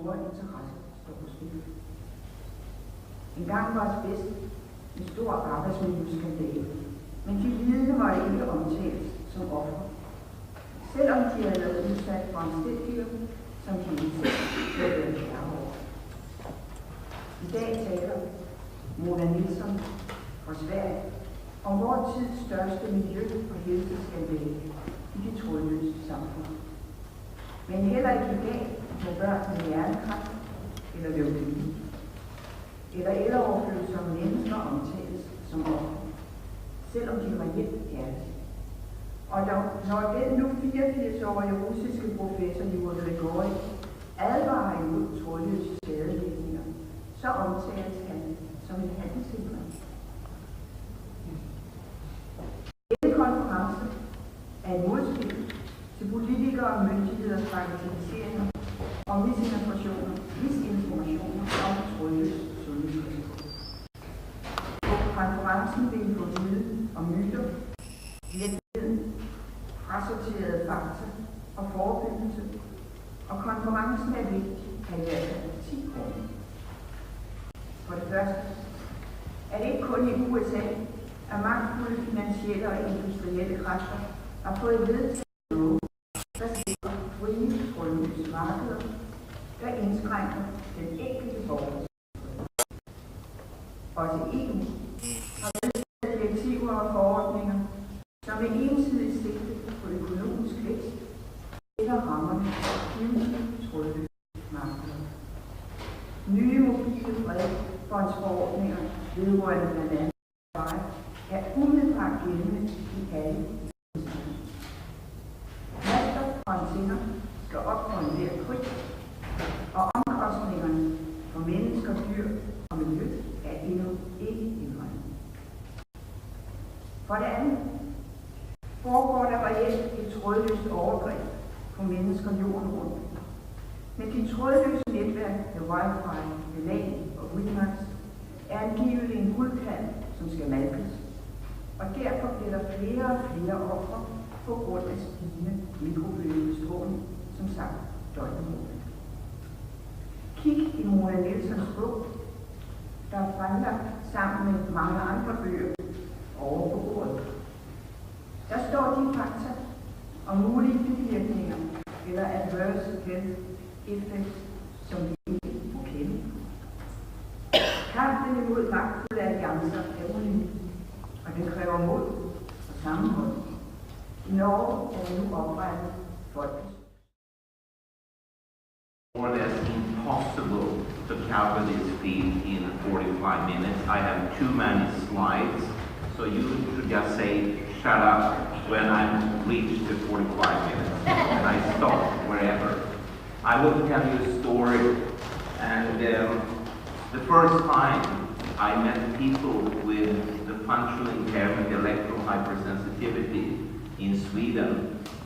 store interesse står på spil. En gang var asbest en stor arbejdsmiljøskandale, men de lidende var ikke omtalt som ofre, selvom de havde været udsat for omstændigheder, som de ikke selv havde været klar over. I dag taler Mona Nielsen fra Sverige om vores tids største miljø- og helseskandale i de trådløse samfund. Men heller ikke i dag må børn med hjernekræft eller leukemi eller ældreoverfølsomme mennesker omtales som ofre, selvom de reelt er det. Og når den nu 84-årige russiske professor Yuri Grigori advarer imod trådløse skadevirkninger, så omtales han som en handelshindring. Denne konference er et modspil til politikere og myndigheders bagatelliseringer og misinformationer om trådløs sundhedsrisiko. På konferencen vil I få viden om myter, virkeligheden, frasorterede fakta og forebyggelse, og konferencen er vigtig af i hvert fald 10 grunde. For det første er det ikke kun i USA, at magtfulde finansielle og industrielle kræfter har fået vedtaget love, der sikrer frie trådløse markeder, der indskrænker den enkelte borgers. Også EU har vedtaget direktiver og forordninger, som med ensidigt sigte på økonomisk vækst eller rammerne for givende trådløse markeder. Nye mobile bredbåndsforordninger vedrørende blandt andet er umiddelbart gældende i alle institutioner. Master og antenner skal op på enhver pris, og omkostningerne for mennesker, dyr og miljø er endnu ikke indregnet. For det andet foregår der reelt et trådløst overgreb på mennesker jorden rundt. Men de trådløse netværk med Wi-Fi, LAN og WiMAX er angiveligt en guldkald, som skal malkes, og derfor bliver der flere og flere ofre på grund af stigende mikrobølgestråling, som sagt døgnmål. Kig i Mona Nielsens bog, der er fremlagt sammen med mange andre bøger over på bordet. Der står de fakta om mulige bivirkninger eller adverse health effects, som vi ikke må kende. Kampen imod magtfulde alliancer er unik, og den kræver mod og sammenhold. I Norge er det nu oprettet folkets. More or less impossible to cover this field in 45 minutes. I have too many slides, so you should just say, shut up, when I'm reached the 45 minutes, and I stop wherever. I will tell you a story, and the first time I met people with the functional impairment electron hypersensitivity in Sweden,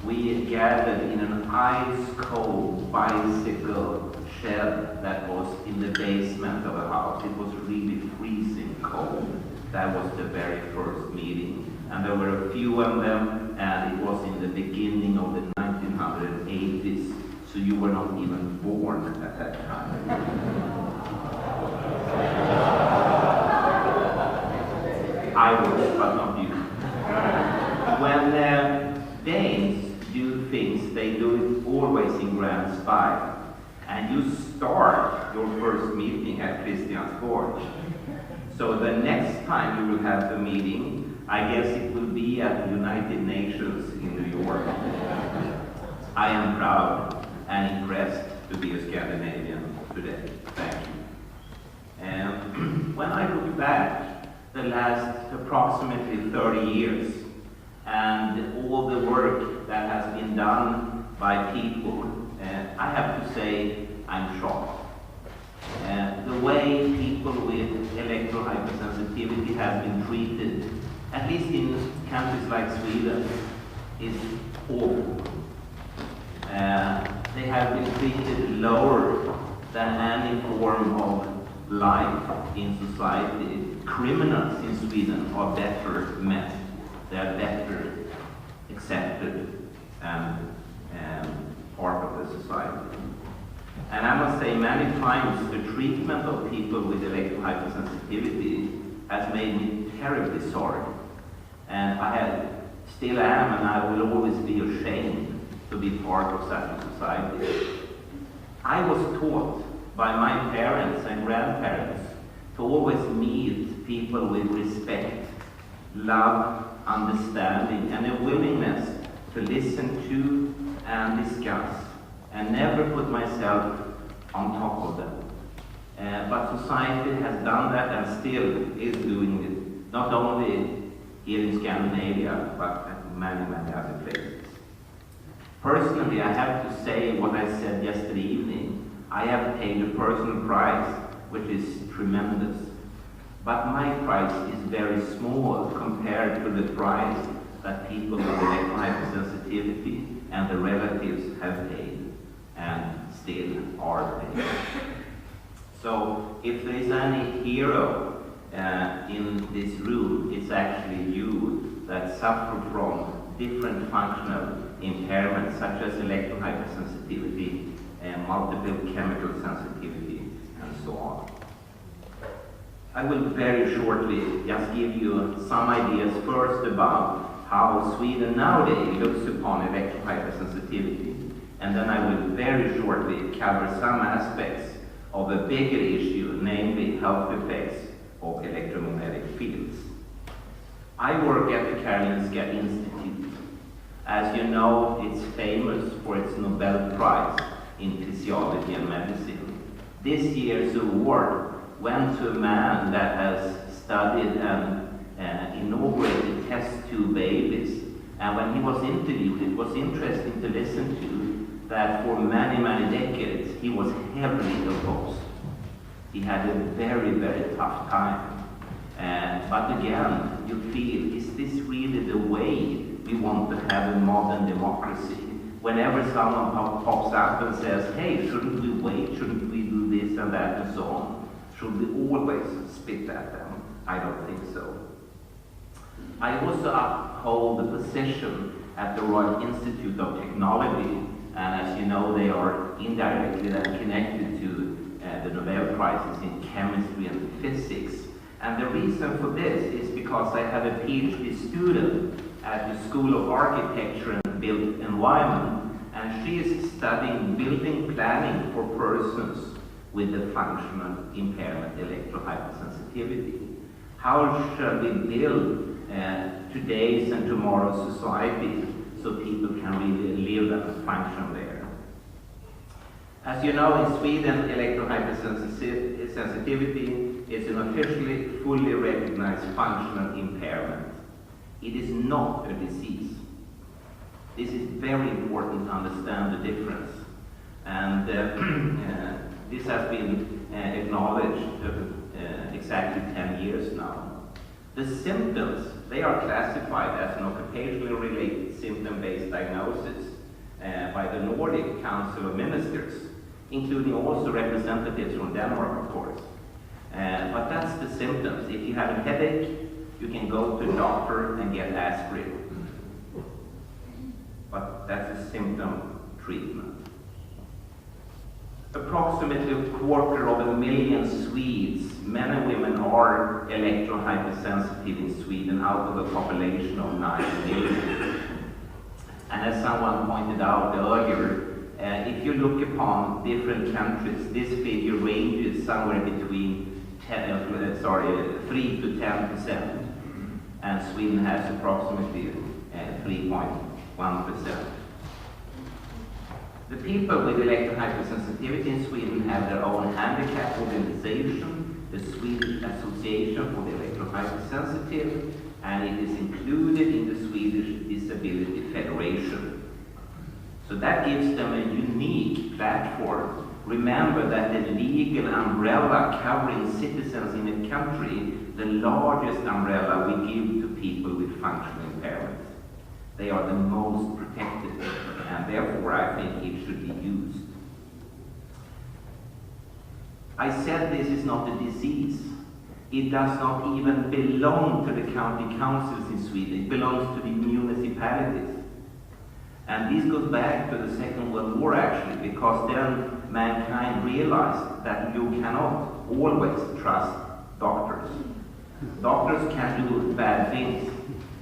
we gathered in an ice-cold bicycle shed that was in the basement of a house. It was really freezing cold. That was the very first meeting. And there were a few of them, and it was in the beginning of the 1980s, so you were not even born at that time. I was, but not you. When Danes do things, they do it always in grand style. And you start your first meeting at Christiansborg. So the next time you will have the meeting, I guess it will be at the United Nations in New York. I am proud and impressed to be a Scandinavian today. Thank you. And when I look back the last approximately 30 years and all the work that has been done by people, I have to say I'm shocked. The way people with electron hypersensitivity have been treated, at least in countries like Sweden, is awful. They have been treated lower than any form of life in society. Criminals in Sweden are better met. They are better accepted and part of the society. And I must say, many times the treatment of people with electrohypersensitivity has made me terribly sorry. And still am, and I will always be ashamed to be part of such a society. I was taught by my parents and grandparents to always meet people with respect, love, understanding, and a willingness to listen to and discuss, and never put myself on top of them. But society has done that and still is doing it, not only here in Scandinavia, but at many, many other places. Personally, I have to say what I said yesterday evening. I have paid a personal price, which is tremendous. But my price is very small compared to the price that people with electrohypersensitivity and the relatives have paid and still are paying. So if there is any hero in this room, it's actually you that suffer from different functional impairments such as electrohypersensitivity and multiple chemical sensitivity and so on. I will very shortly just give you some ideas first about how Sweden nowadays looks upon electrohypersensitivity, and then I will very shortly cover some aspects of a bigger issue, namely health effects of electromagnetic fields. I work at the Karolinska Institute. As you know, it's famous for its Nobel Prize in Physiology and Medicine. This year's award went to a man that has studied and inaugurated test tube babies. And when he was interviewed, it was interesting to listen to that for many, many decades he was heavily opposed. He had a very, very tough time. But again, you feel, is this really the way we want to have a modern democracy? Whenever someone pops up and says, hey, shouldn't we wait, shouldn't we do this and that and so on, should we always spit at them? I don't think so. I also uphold the position at the Royal Institute of Technology, and as you know, they are indirectly then connected to the Nobel Prizes in chemistry and physics. And the reason for this is because I have a PhD student at the School of Architecture and Built Environment, and she is studying building planning for persons with the functional impairment electrohypersensitivity. How shall we build today's and tomorrow's society so people can really live and function there? As you know, in Sweden, electrohypersensitivity is an officially fully recognized functional impairment. It is not a disease. This is very important to understand the difference. And this has been acknowledged exactly 10 years now. The symptoms, they are classified as an occupationally related symptom-based diagnosis by the Nordic Council of Ministers, including also representatives from Denmark, of course. But that's the symptoms. If you have a headache, you can go to a doctor and get aspirin. But that's a symptom treatment. Approximately 250,000 Swedes, men and women, are electrohypersensitive in Sweden out of a population of 9 million. And as someone pointed out earlier, if you look upon different countries, this figure ranges somewhere between 3 to 10%, and Sweden has approximately 3.1%. The people with electrohypersensitivity in Sweden have their own handicap organization, the Swedish Association for the Electrohypersensitive, and it is included in the Swedish Disability Federation. So that gives them a unique platform. Remember that the legal umbrella covering citizens in a country, the largest umbrella we give to people with functional impairments. They are the most protected, and therefore I think it should be used. I said this is not a disease. It does not even belong to the county councils in Sweden. It belongs to the municipalities. And this goes back to the Second World War, actually, because then mankind realized that you cannot always trust doctors. Doctors can do bad things,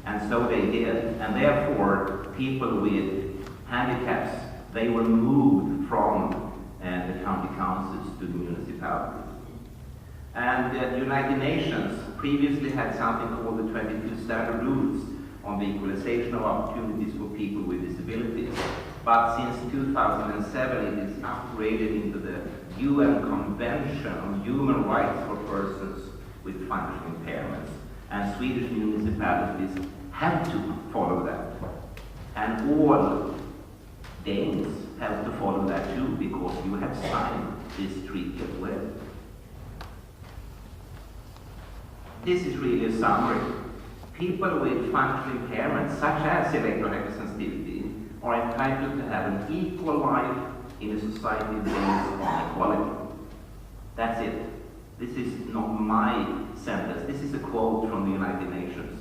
and so they did. And therefore, people with handicaps, they were moved from the county councils to the municipalities. And the United Nations previously had something called the 22 Standard Rules on the equalization of opportunities for people with disabilities. But since 2007, it is upgraded into the UN Convention on Human Rights for Persons with Functional Impairments. And Swedish municipalities have to follow that. And all Danes have to follow that too, because you have signed this treaty as well. This is really a summary. People with functional impairments, such as electrohypersensitivity, are entitled to have an equal life in a society based on equality. That's it. This is not my sentence. This is a quote from the United Nations.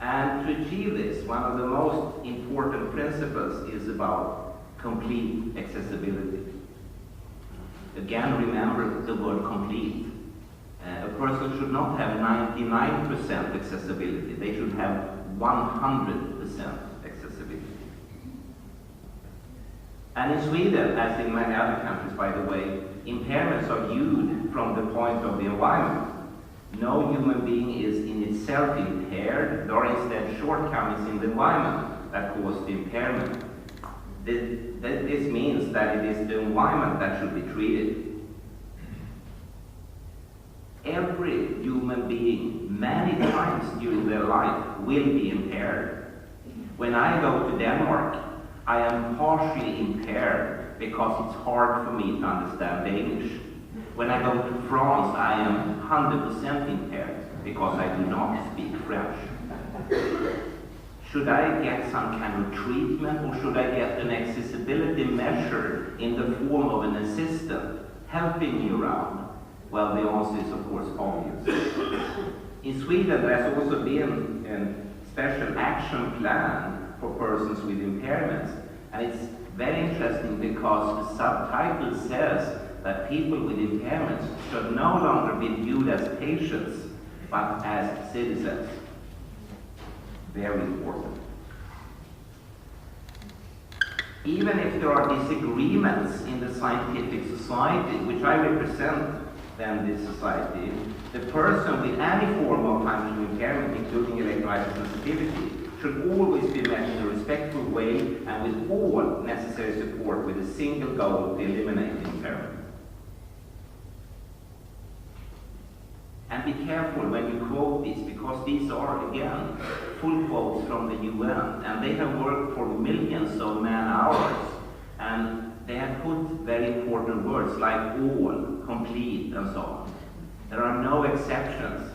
And to achieve this, one of the most important principles is about complete accessibility. Again, remember the word complete. A person should not have 99% accessibility. They should have 100% accessibility. And in Sweden, as in many other countries, by the way, impairments are viewed from the point of the environment. No human being is in itself impaired. There are instead shortcomings in the environment that cause the impairment. This means that it is the environment that should be treated. Every human being, many times during their life, will be impaired. When I go to Denmark, I am partially impaired because it's hard for me to understand Danish. When I go to France, I am 100% impaired because I do not speak French. Should I get some kind of treatment, or should I get an accessibility measure in the form of an assistant helping me around? Well, the answer is, of course, obvious. In Sweden, there's also been a special action plan for persons with impairments. And it's very interesting because the subtitle says that people with impairments should no longer be viewed as patients, but as citizens. Very important. Even if there are disagreements in the scientific society, which I represent then this society, the person with any form of functional impairment, including electrohypersensitivity, should always be met in a respectful way and with all necessary support, with a single goal to eliminate the impairment. And be careful when you quote these, because these are, again, full quotes from the UN, and they have worked for millions of man-hours, and they have put very important words like all, complete, and so on. There are no exceptions.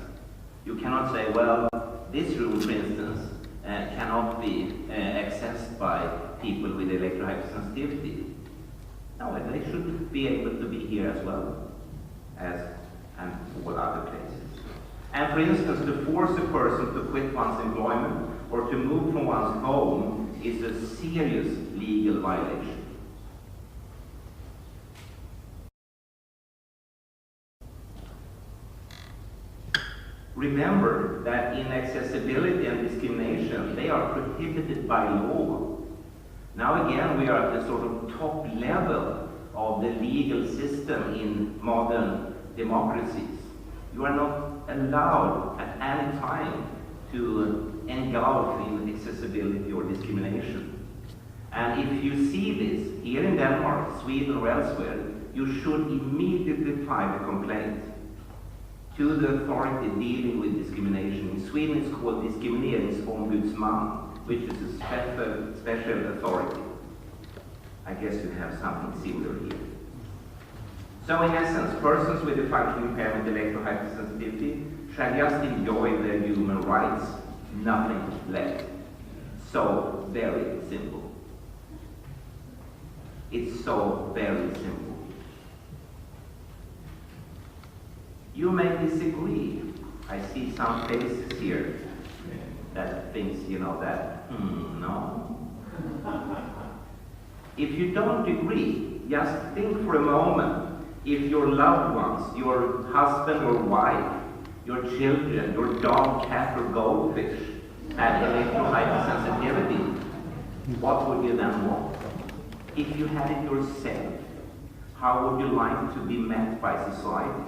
You cannot say, well, this room, for instance, cannot be accessed by people with electrohypersensitivity. No, they should be able to be here as well, as and all other places. And for instance, to force a person to quit one's employment or to move from one's home is a serious legal violation. Remember that inaccessibility and discrimination, they are prohibited by law. Now again, we are at the sort of top level of the legal system in modern democracies. You are not allowed at any time to engulf in accessibility or discrimination. And if you see this here in Denmark, Sweden, or elsewhere, you should immediately file a complaint to the authority dealing with discrimination. In Sweden, it's called Diskrimineringsombudsman, which is a special authority. I guess you have something similar here. So in essence, persons with a functional impairment, electrohypersensitivity, shall just enjoy their human rights, nothing less. So very simple. It's so very simple. You may disagree. I see some faces here that thinks, you know, that, no. If you don't agree, just think for a moment if your loved ones, your husband or wife, your children, your dog, cat or goldfish had electrohypersensitivity, what would you then want? If you had it yourself, how would you like to be met by society?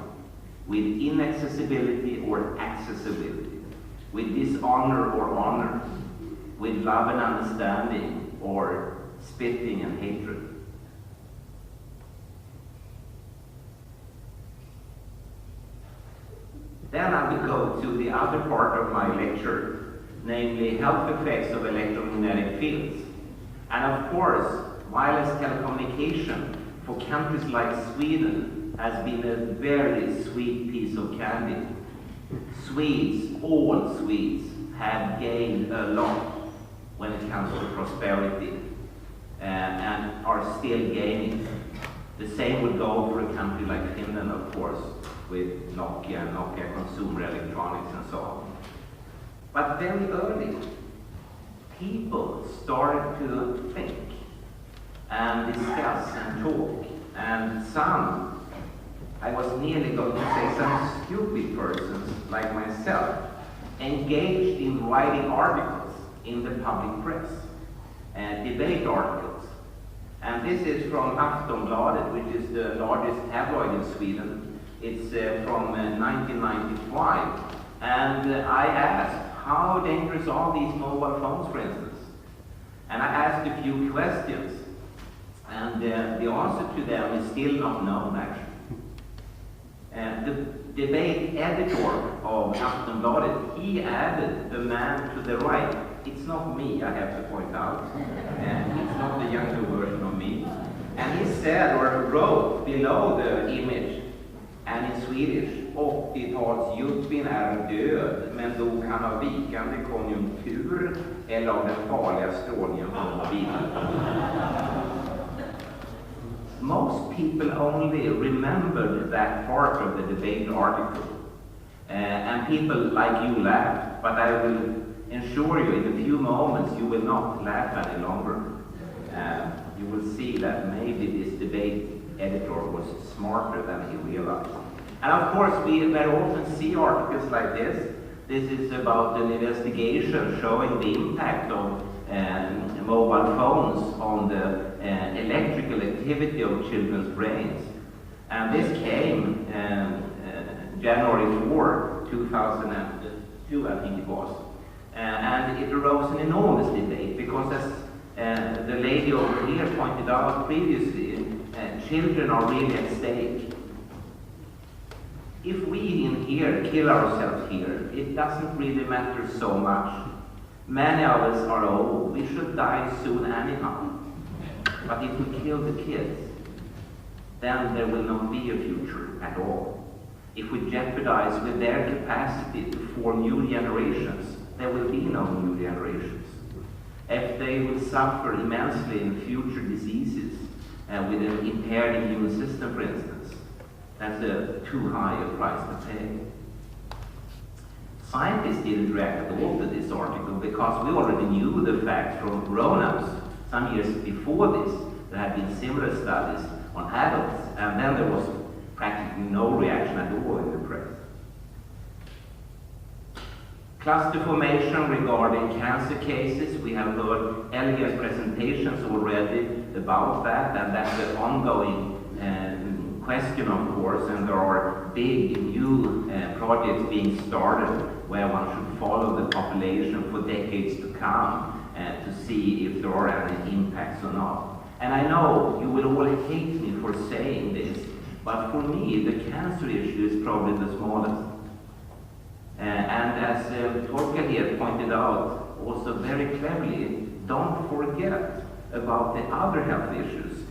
With inaccessibility or accessibility? With dishonor or honor? With love and understanding or spitting and hatred? Then I will go to the other part of my lecture, namely health effects of electromagnetic fields. And of course, wireless telecommunication for countries like Sweden has been a very sweet piece of candy. Swedes, all Swedes, have gained a lot when it comes to prosperity and are still gaining. The same would go for a country like Finland, of course, with Nokia consumer electronics and so on. But very early, people started to think and discuss and talk, and some, I was nearly going to say some stupid persons like myself, engaged in writing articles in the public press, debate articles. And this is from Aftonbladet, which is the largest tabloid in Sweden. It's from 1995. And I asked, how dangerous are these mobile phones, for instance? And I asked a few questions. And the answer to them is still not known, actually. The debate editor of Aftonbladet, he added the man to the right. It's not me, I have to point out. It's not the younger version of me. And he said, or wrote below the image, and in Swedish, 80-talsjuppin är död, men dog han av vikande konjunktur eller av den farliga strålningen från mobilen. Most people only remembered that part of the debate article. And people like you laughed, but I will ensure you in a few moments you will not laugh any longer. You will see that maybe this debate editor was smarter than he realized. And of course, we very often see articles like this. This is about an investigation showing the impact of mobile phones on the electrical activity of children's brains. And this came January 4, 2002, I think it was. And it arose an enormous debate because, as the lady over here pointed out previously, children are really at stake. If we in here kill ourselves here, it doesn't really matter so much. Many of us are old. We should die soon anyhow. But if we kill the kids, then there will not be a future at all. If we jeopardize with their capacity to form new generations, there will be no new generations. If they will suffer immensely in future diseases, with an impaired immune system, for instance, that's too high a price to pay. Scientists didn't react at all to this article because we already knew the facts from grown-ups. Some years before this, there had been similar studies on adults, and then there was practically no reaction at all in the press. Cluster formation regarding cancer cases, we have heard Elga's presentations already about that, and that's an ongoing question, of course, and there are big new projects being started where one should follow the population for decades to come to see if there are any impacts or not. And I know you will all hate me for saying this, but for me the cancer issue is probably the smallest. And as Torkel here pointed out, also very cleverly, don't forget about the other health issues,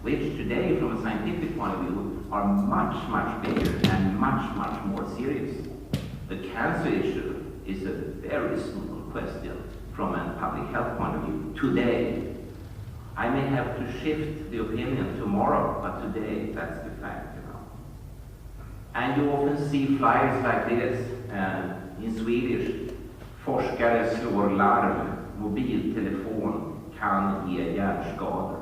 which today, from a scientific point of view, are much, much bigger and much, much more serious. The cancer issue is a very small question from a public health point of view today. I may have to shift the opinion tomorrow, but today that's the fact, you know. And you often see flyers like this in Swedish. Forskare slår larm, mobiltelefon kan ge hjärnskador.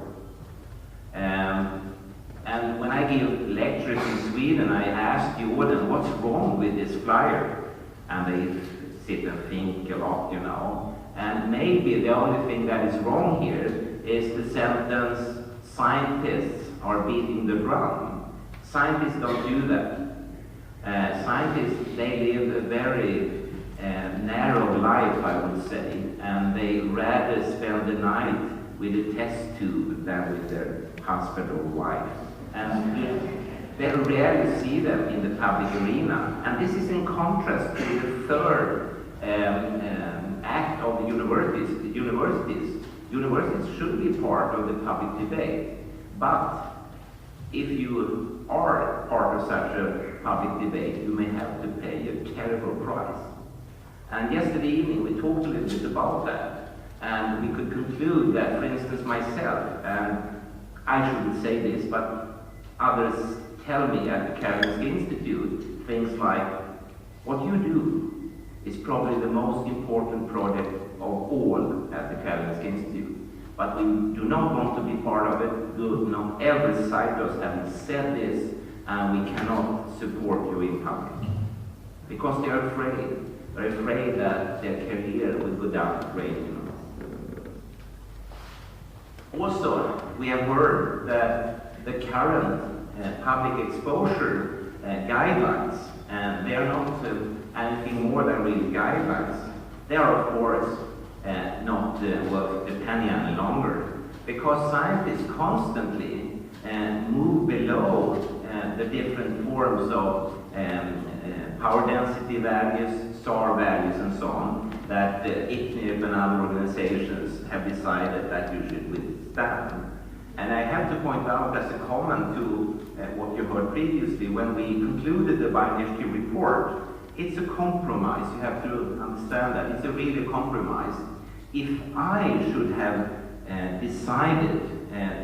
And when I give lectures in Sweden, I ask the audience, what's wrong with this flyer? And they sit and think a lot, you know. And maybe the only thing that is wrong here is the sentence, scientists are beating the drum. Scientists don't do that. Scientists, they live a very narrow life, I would say, and they rather spend the night with a test tube than with their husband or wife. And we very rarely see them in the public arena. And this is in contrast to the third act of the universities. Universities should be part of the public debate. But if you are part of such a public debate, you may have to pay a terrible price. And yesterday evening we talked a little bit about that. And we could conclude that, for instance, myself, and I shouldn't say this, but others tell me at the Karolinska Institute things like, what you do is probably the most important project of all at the Karolinska Institute. But we do not want to be part of it. Do not ever cite us having said this, and we cannot support you in public. Because they are afraid. They're afraid that their career will go down the drain, you know. Also, we have heard that the current public exposure guidelines, and they are not anything more than really guidelines. They are, of course, not worth the penny any longer, because scientists constantly move below the different forms of power density values, SAR values, and so on, that ICNIRP and other organizations have decided that you should withstand. And I have to point out as a comment to what you heard previously, when we concluded the bioinitiative report, it's a compromise. You have to understand that. It's a really compromise. If I should have decided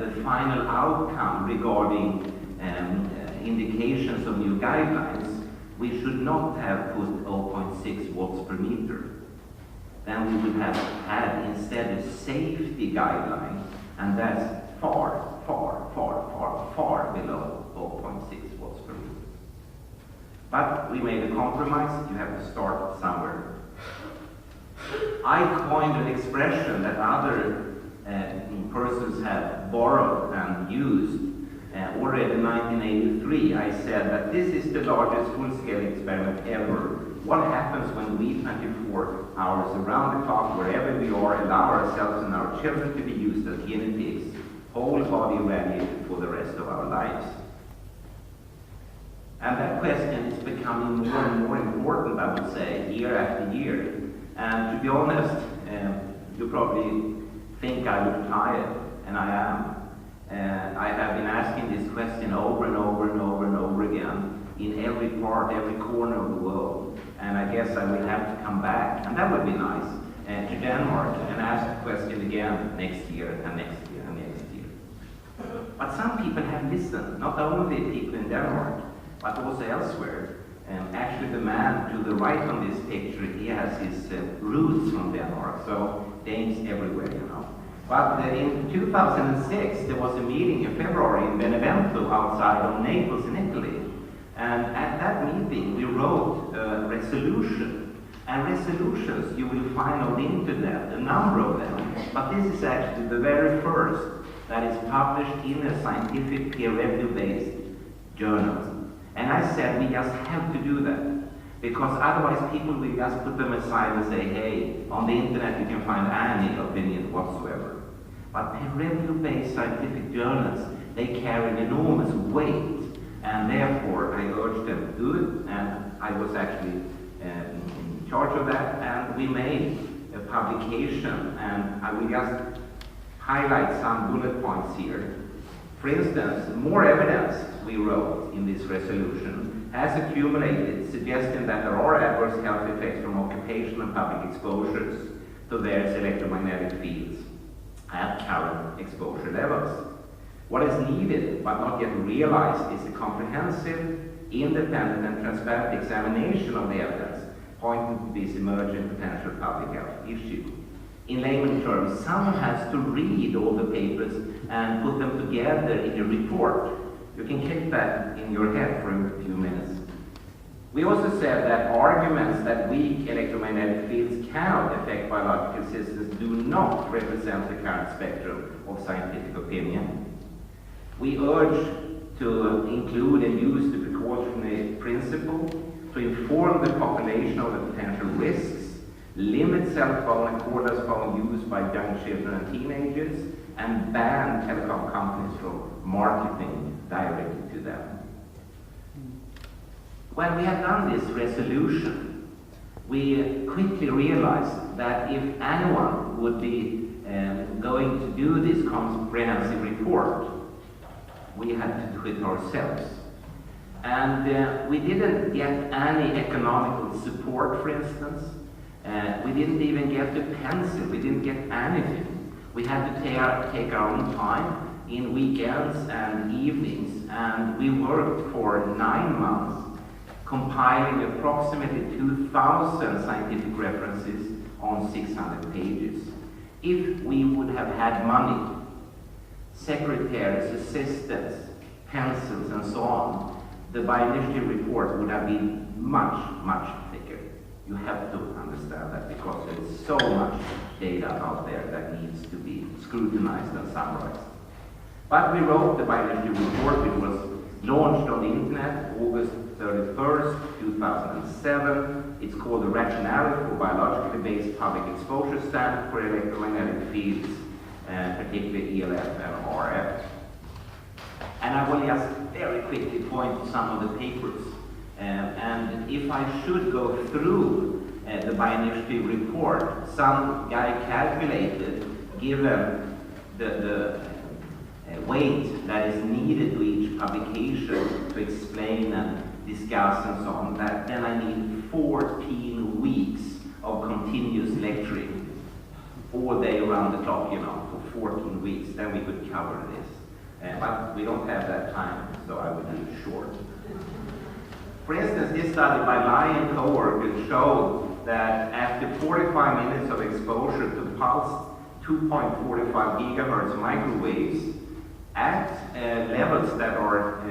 the final outcome regarding indications of new guidelines, we should not have put 0.6 watts per meter. Then we would have had instead a safety guideline, and that's far, far, far, far, far below 0.6 watts per meter. But we made a compromise. You have to start somewhere. I coined an expression that other persons have borrowed and used. Already in 1983, I said that this is the largest full-scale experiment ever. What happens when we, 24 hours around the clock, wherever we are, allow ourselves and our children to be used as guinea pigs, whole body irradiated for the rest of our lives? And that question is becoming more and more important, I would say, year after year. And to be honest, you probably think I look tired, and I am. I have been asking this question over and over and over and over again in every part, every corner of the world. And I guess I will have to come back, and that would be nice, to Denmark and ask the question again next year and next year and next year. But some people have listened, not only people in Denmark, but also elsewhere. Actually, the man to the right on this picture, he has his roots from Denmark, so Danes everywhere, you know. But in 2006, there was a meeting in February in Benevento outside of Naples in Italy. And at that meeting, we wrote a resolution. And resolutions you will find on the internet, a number of them. But this is actually the very first that is published in a scientific peer-review-based journal. And I said we just have to do that, because otherwise people will just put them aside and say, hey, on the internet you can find any opinion whatsoever. But peer-review-based scientific journals, they carry an enormous weight, and therefore I urged them to do it, and I was actually in charge of that, and we made a publication, and I will just highlight some bullet points here. For instance, more evidence, we wrote in this resolution, has accumulated suggesting that there are adverse health effects from occupational and public exposures to various electromagnetic fields at current exposure levels. What is needed but not yet realized is a comprehensive, independent and transparent examination of the evidence pointing to this emerging potential public health issue. In layman terms, someone has to read all the papers and put them together in a report. You can keep that in your head for a few minutes. We also said that arguments that weak electromagnetic fields cannot affect biological systems do not represent the current spectrum of scientific opinion. We urge to include and use the precautionary principle to inform the population of the potential risks, limit cell phone and cordless phone use by young children and teenagers, and ban telecom companies from marketing directly to them. When we have done this resolution, we quickly realized that if anyone would be going to do this comprehensive report, we had to do it ourselves. And we didn't get any economical support, for instance. We didn't even get a pencil, we didn't get anything. We had to take our own time in weekends and evenings, and we worked for 9 months, compiling approximately 2,000 scientific references on 600 pages. If we would have had money, secretaries, assistants, pencils, and so on, the bioinitiative report would have been much, much thicker. You have to understand that, because there is so much data out there that needs to be scrutinized and summarized. But we wrote the bioinitiative report. It was launched on the internet August 31st, 2007. It's called the Rationale for Biologically Based Public Exposure Standard for Electromagnetic Fields, particularly ELF and RF. And I will just very quickly point to some of the papers. And if I should go through the bioinitiative report, some guy calculated, given the weight that is needed to each publication to explain and discuss and so on, that then I need 14 weeks of continuous lecturing all day around the clock, for 14 weeks. Then we could cover this. But we don't have that time, so I would do it short. For instance, this study by Lai and co-workers showed that after 45 minutes of exposure to pulsed 2.45 gigahertz microwaves at levels that are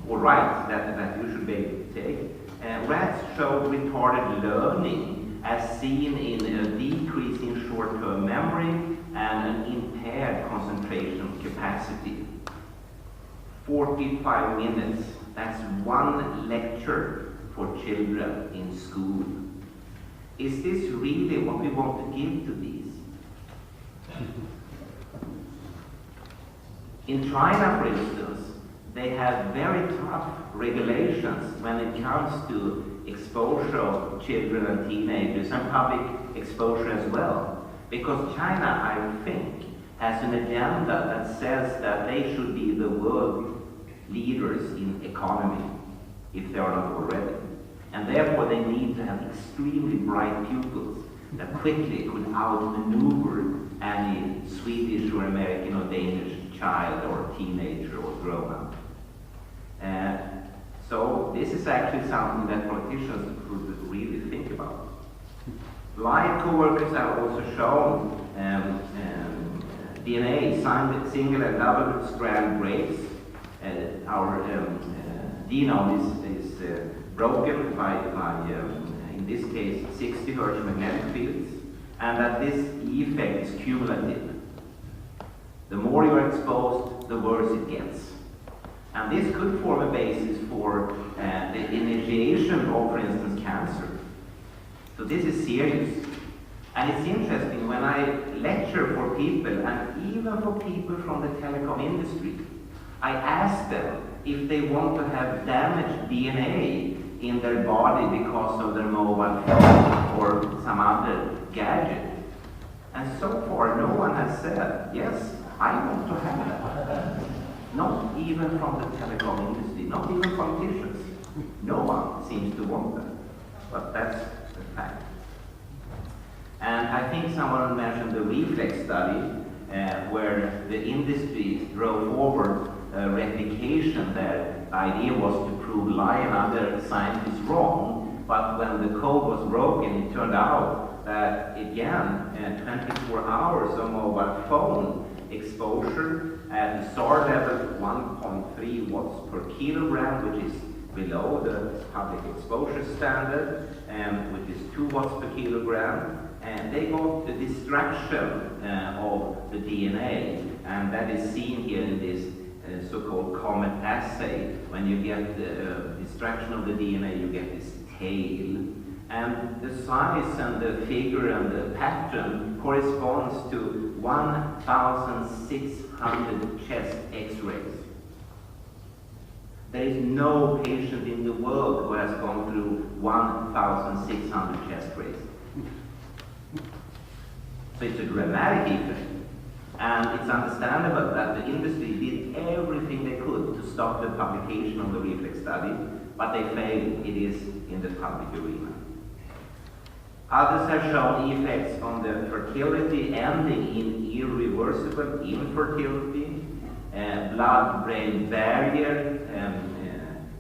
all right, that you should be able to take, rats showed retarded learning as seen in a decrease in short-term memory and an impaired concentration capacity. 45 minutes, that's one lecture for children in school. Is this really what we want to give to these? In China, for instance, they have very tough regulations when it comes to exposure of children and teenagers, and public exposure as well. Because China, I think, has an agenda that says that they should be the world leaders in economy, if they are not already. And therefore they need to have extremely bright pupils that quickly could outmaneuver any Swedish or American or Danish child or teenager or grown-up. So this is actually something that politicians could really think about. Live co-workers have also shown DNA, single and double strand breaks. Our genome is broken by in this case, 60 Hz magnetic fields, and that this effect is cumulative. The more you're exposed, the worse it gets. And this could form a basis for the initiation of, for instance, cancer. So this is serious. And it's interesting, when I lecture for people, and even for people from the telecom industry, I ask them if they want to have damaged DNA in their body because of their mobile phone or some other gadget. And so far, no one has said, yes, I want to have that. Not even from the telecom industry, not even politicians. No one seems to want that. But that's the fact. And I think someone mentioned the reflex study, where the industry drove forward replication. Their idea was to prove Lai and other scientists wrong but when the code was broken, it turned out that again, 24 hours of mobile phone exposure at the SAR level 1.3 watts per kilogram, which is below the public exposure standard, which is 2 watts per kilogram. And they got the destruction of the DNA, and that is seen here in this so-called comet assay. When you get the destruction of the DNA, you get this tail. And the size and the figure and the pattern corresponds to 1,600 chest X-rays. There is no patient in the world who has gone through 1,600 chest rays. So it's a dramatic effect. And it's understandable that the industry did everything they could to stop the publication of the reflex study, but they failed. It is in the public arena. Others have shown effects on the fertility ending in irreversible infertility, blood-brain barrier,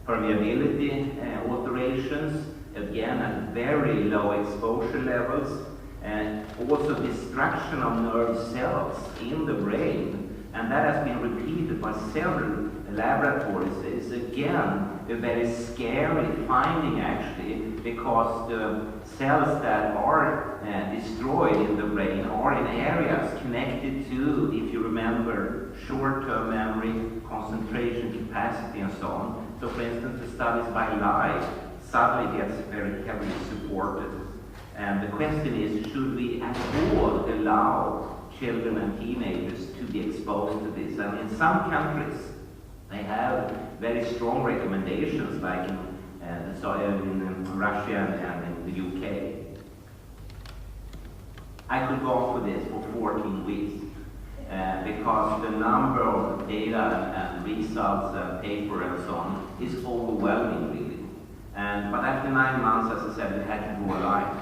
permeability alterations, again at very low exposure levels, and also destruction of nerve cells in the brain. And that has been repeated by several laboratories. It's again a very scary finding actually, because the cells that are destroyed in the brain are in areas connected to, if you remember, short-term memory, concentration capacity and so on. So for instance, the studies by light suddenly gets very heavily supported. And the question is, should we at all allow children and teenagers to be exposed to this? And in some countries, they have very strong recommendations, like in Russia and in the UK. I could go on for this for 14 weeks, because the number of data and results and paper and so on is overwhelming, really. But after 9 months, as I said, we had to draw a line.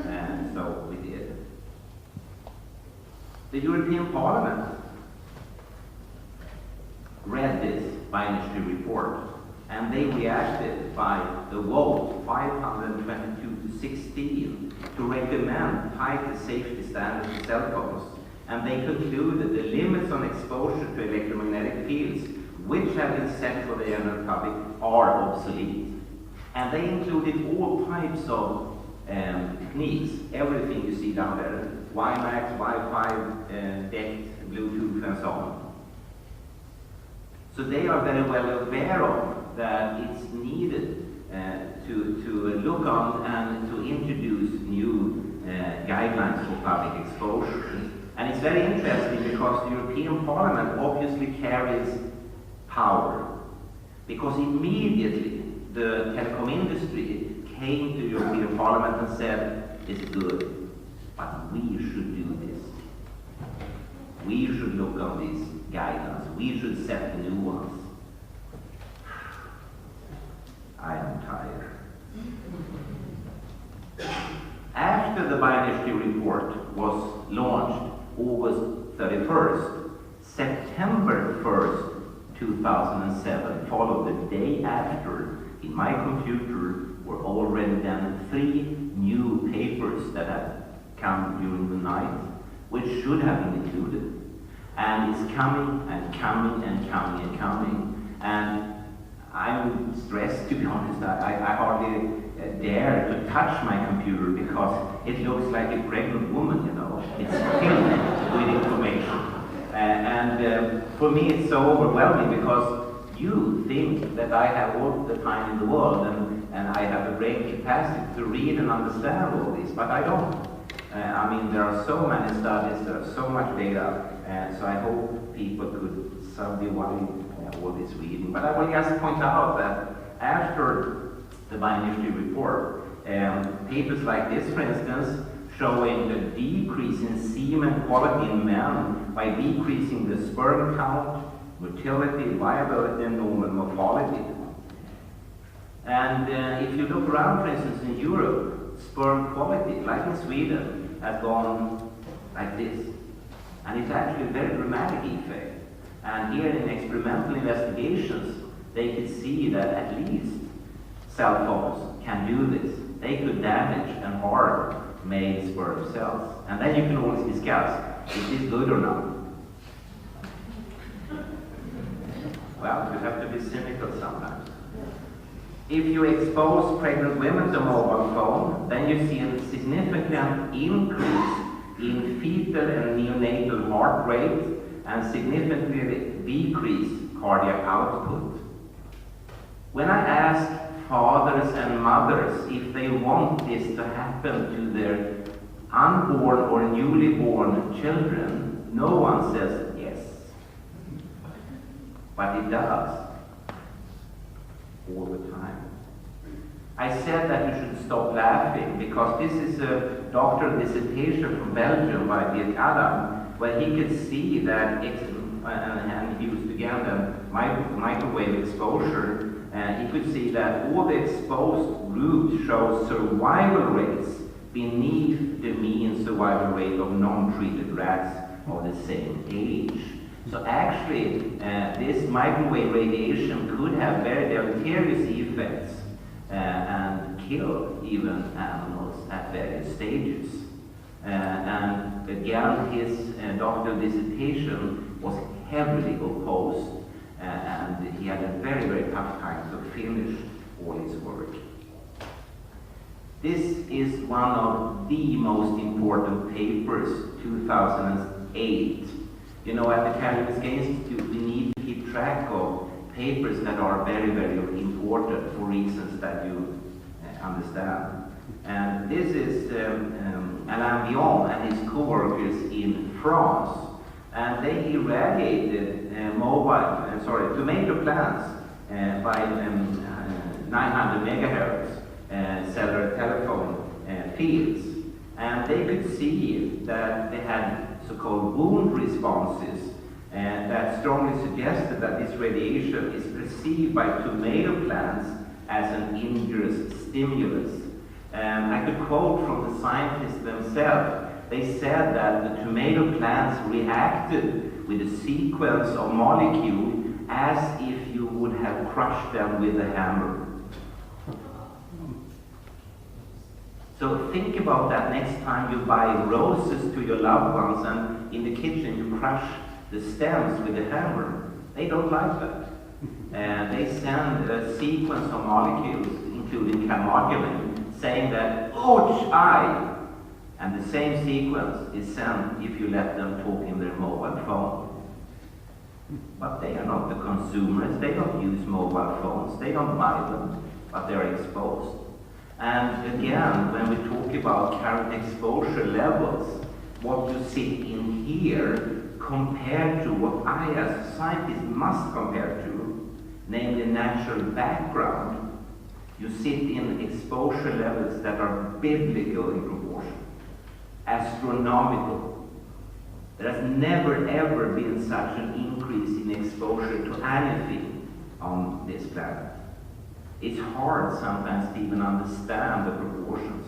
And so we did. The European Parliament read this bi-initiative report, and they reacted by the vote 522 to 16 to recommend tighter safety standards for cell phones. And they concluded the limits on exposure to electromagnetic fields, which have been set for the general public, are obsolete. And they included all types of techniques, everything you see down there, WiMAX, Wi-Fi, DECT, Bluetooth, and so on. So they are very well aware of that it's needed to look on and to introduce new guidelines for public exposure. And it's very interesting because the European Parliament obviously carries power, because immediately the telecom industry came to the European Parliament and said, it's good, but we should do this. We should look on these guidelines. We should set the new ones. I am tired. After the bi-initiative report was launched August 31st, September 1st, 2007, followed the day after, in my computer were already then 3 new papers that had come during the night, which should have been included. And it's coming and coming and coming and coming. And I'm stressed, to be honest. I hardly dare to touch my computer because it looks like a pregnant woman, you know. It's filled with information. For me it's so overwhelming, because you think that I have all the time in the world and I have a great capacity to read and understand all this, but I don't. I mean, there are so many studies, there are so much data, so I hope people could subdivide all this reading. But I will just point out that after the bi-initiative report, papers like this, for instance, showing the decrease in semen quality in men by decreasing the sperm count, motility, viability, and normal morphology. And if you look around, for instance, in Europe, sperm quality, like in Sweden, has gone like this. And it's actually a very dramatic effect. And here in experimental investigations, they could see that at least cell phones can do this. They could damage and harm male sperm cells. And then you can always discuss, is this good or not? Well, you have to be cynical sometimes. If you expose pregnant women to mobile phone, then you see a significant increase in fetal and neonatal heart rate and significantly decreased cardiac output. When I ask fathers and mothers if they want this to happen to their unborn or newly born children, no one says yes. But it does. All the time. I said that you should stop laughing because this is a doctoral dissertation from Belgium by Dirk Adam, where he could see that, and he used again the microwave exposure, and he could see that all the exposed groups show survival rates beneath the mean survival rate of non-treated rats of the same age. So actually, this microwave radiation could have very deleterious effects and kill even animals at various stages. And again, his doctoral dissertation was heavily opposed, and he had a very, very tough time to finish all his work. This is one of the most important papers, 2008. You know, at the Karolinska Institute, we need to keep track of papers that are very, very important for reasons that you understand. And this is Alain Vion and his co-workers in France. And they irradiated tomato plants by 900 megahertz cellular telephone fields. And they could see that they had so-called wound responses that strongly suggested that this radiation is perceived by tomato plants as an injurious stimulus. I could quote from the scientists themselves. They said that the tomato plants reacted with a sequence of molecules as if you would have crushed them with a hammer. So think about that next time you buy roses to your loved ones and in the kitchen you crush the stems with a hammer. They don't like that. They send a sequence of molecules, including camoglobin, saying that, ouch, I. And the same sequence is sent if you let them talk in their mobile phone. But they are not the consumers. They don't use mobile phones. They don't buy them, but they are exposed. And again, when we talk about current exposure levels, what you see in here compared to what I as a scientist must compare to, namely natural background, you sit in exposure levels that are biblical in proportion, astronomical. There has never ever been such an increase in exposure to anything on this planet. It's hard sometimes to even understand the proportions.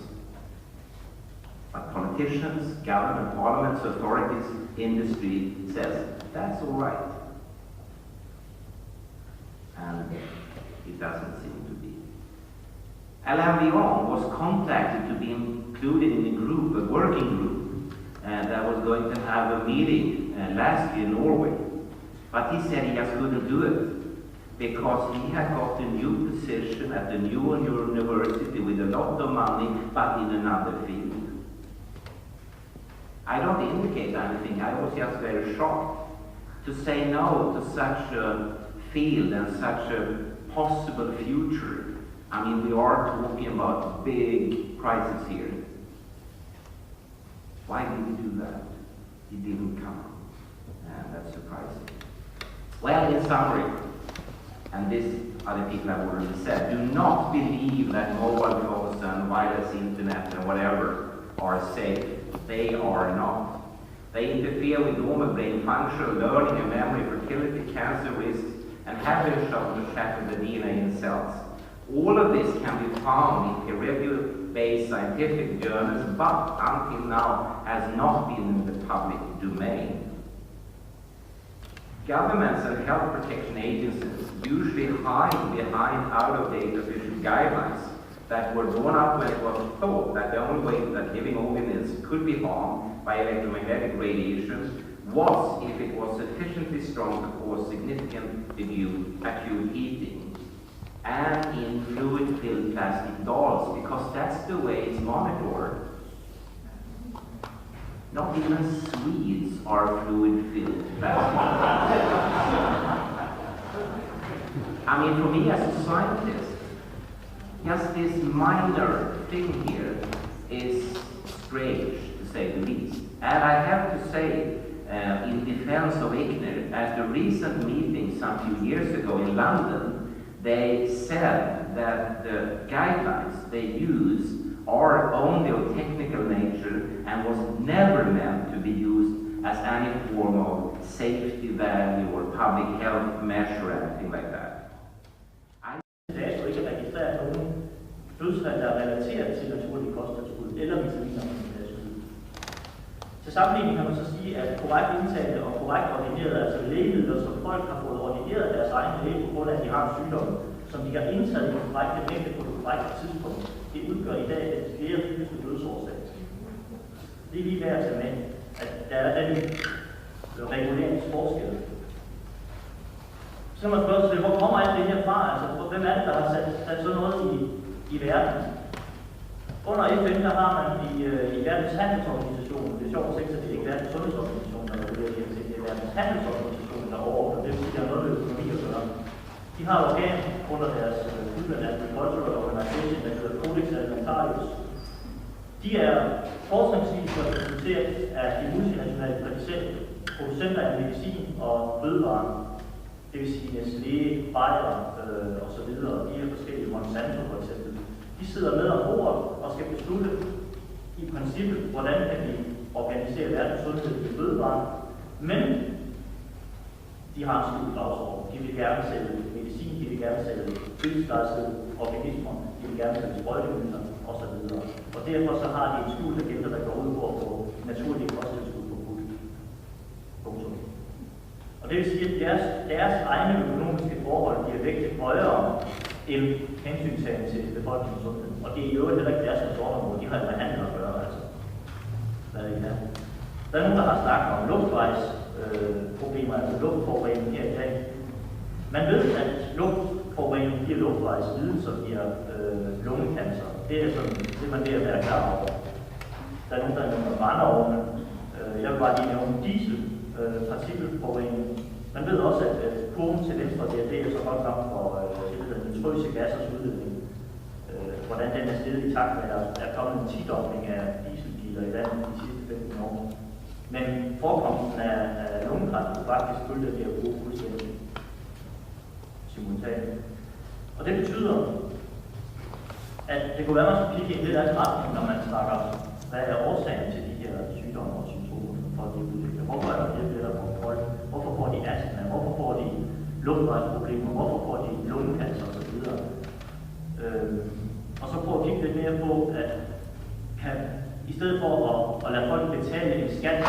But politicians, government, parliaments, authorities, industry says, that's all right. And it doesn't seem to be. Alain Vion was contacted to be included in a group, a working group, that was going to have a meeting last year in Norway. But he said he just couldn't do it because he had got a new position at the new university with a lot of money, but in another field. I don't indicate anything. I was just very shocked to say no to such a field and such a possible future. I mean, we are talking about big prices here. Why did he do that? He didn't come. And that's surprising. Well, in summary, and this other people have already said, do not believe that mobile phones and wireless internet and whatever are safe. They are not. They interfere with normal brain function, learning and memory, fertility, cancer risks, and have been shown to shatter the DNA in cells. All of this can be found in peer-review-based scientific journals, but until now has not been in the public domain. Governments and health protection agencies usually hide behind out-of-date official guidelines that were born up when it was thought that the only way that living organisms could be harmed by electromagnetic radiation was if it was sufficiently strong to cause significant acute heating, and in fluid-filled plastic dolls, because that's the way it's monitored. Not even Swedes are fluid-filled plastic. I mean, for me as a scientist, just this minor thing here is strange, to say the least. And I have to say, in defense of Ichner, at the recent meeting some few years ago in London, they said that the guidelines they use are only of technical nature and was never meant to be used as any form of safety value or public health measure or anything like that. Dødsfald, der er relateret til naturlige kosttilskud eller vitaminer. Til sammenligning kan man så sige, at korrekt indtaget og korrekt ordineret, altså lægemidler, som folk har fået ordineret deres egen læge på grund af, at de har en sygdom, som de har indtaget i korrekte mængde på det korrekte tidspunkt, det udgør i dag et flere fysiske dødsårsag. Det er lige værd at tage med, at der er den reguleringsforskel. Så kan man spørge sig, hvor kommer alt det her fra? Altså, hvem er det, der har sat sådan noget i verden? Under FN, der har man i verdens handelsorganisation, det er sjovt at se, at det er ikke verdens sundhedsorganisation, der regulerer de her ting, det er verdens handelsorganisation, der overordner, det vil sige, at der er noget med økonomi at gøre. De har et organ under deres udvalg, Agricultural Organization, der hedder Codex Alimentarius. De er forskningsvis repræsenteret af de multinationale producenter af medicin og fødevarer. Det vil sige Nestlé, Bayer og så videre, de her forskellige, Monsanto for eksempel. De sidder med om bordet og skal beslutte i princippet, hvordan kan vi organisere verdens sundhed i fødevarer. Men de har en skjult dagsorden. De vil gerne sælge medicin, de vil gerne sælge tilstartede organismer, de vil gerne sælge sprøjtemidler osv. Og derfor så har de en skjult agenda, der går ud på at få naturlige kosttilskud på punktum. Og det vil sige, at deres egne økonomiske forhold bliver vægtet højere end hensyntagen til befolkningens sundhed. Og det er i øvrigt heller ikke deres ressortområde, de har jo med handel at gøre, altså. Hvad er det her? Der er nogen, der har snakket om luftvejsproblemer, altså luftforurening her i dag. Man ved, at luftforurening giver luftvejslidelser, giver lungekancer. Det er sådan, det man ved at være klar over. Der er nogen, der nævner brændeovne. Jeg vil bare lige nævne diesel, partikelforurening. Man ved også, at kurven til venstre, det er så godt nok for nitrøse gassers udledning. Hvordan den er steget i takt med, at der er kommet en 10-dobling af dieselbiler i landet de sidste 15 år. Men forekomsten af lungekræft er faktisk følge af det at bruge fuldstændig simultant. Og det betyder, at det kunne være, at man skulle kigge i en lidt anden retning, når man snakker, hvad er årsagen til de her sygdomme og symptomer, for de udvikler. Hvorfor er der flere, der får kold? Hvorfor får de astma? Hvorfor får de luftvejsproblemer? Hvorfor får de lungekancer osv.? Og så prøve at kigge lidt mere på, at i stedet for at lade folk betale en skat,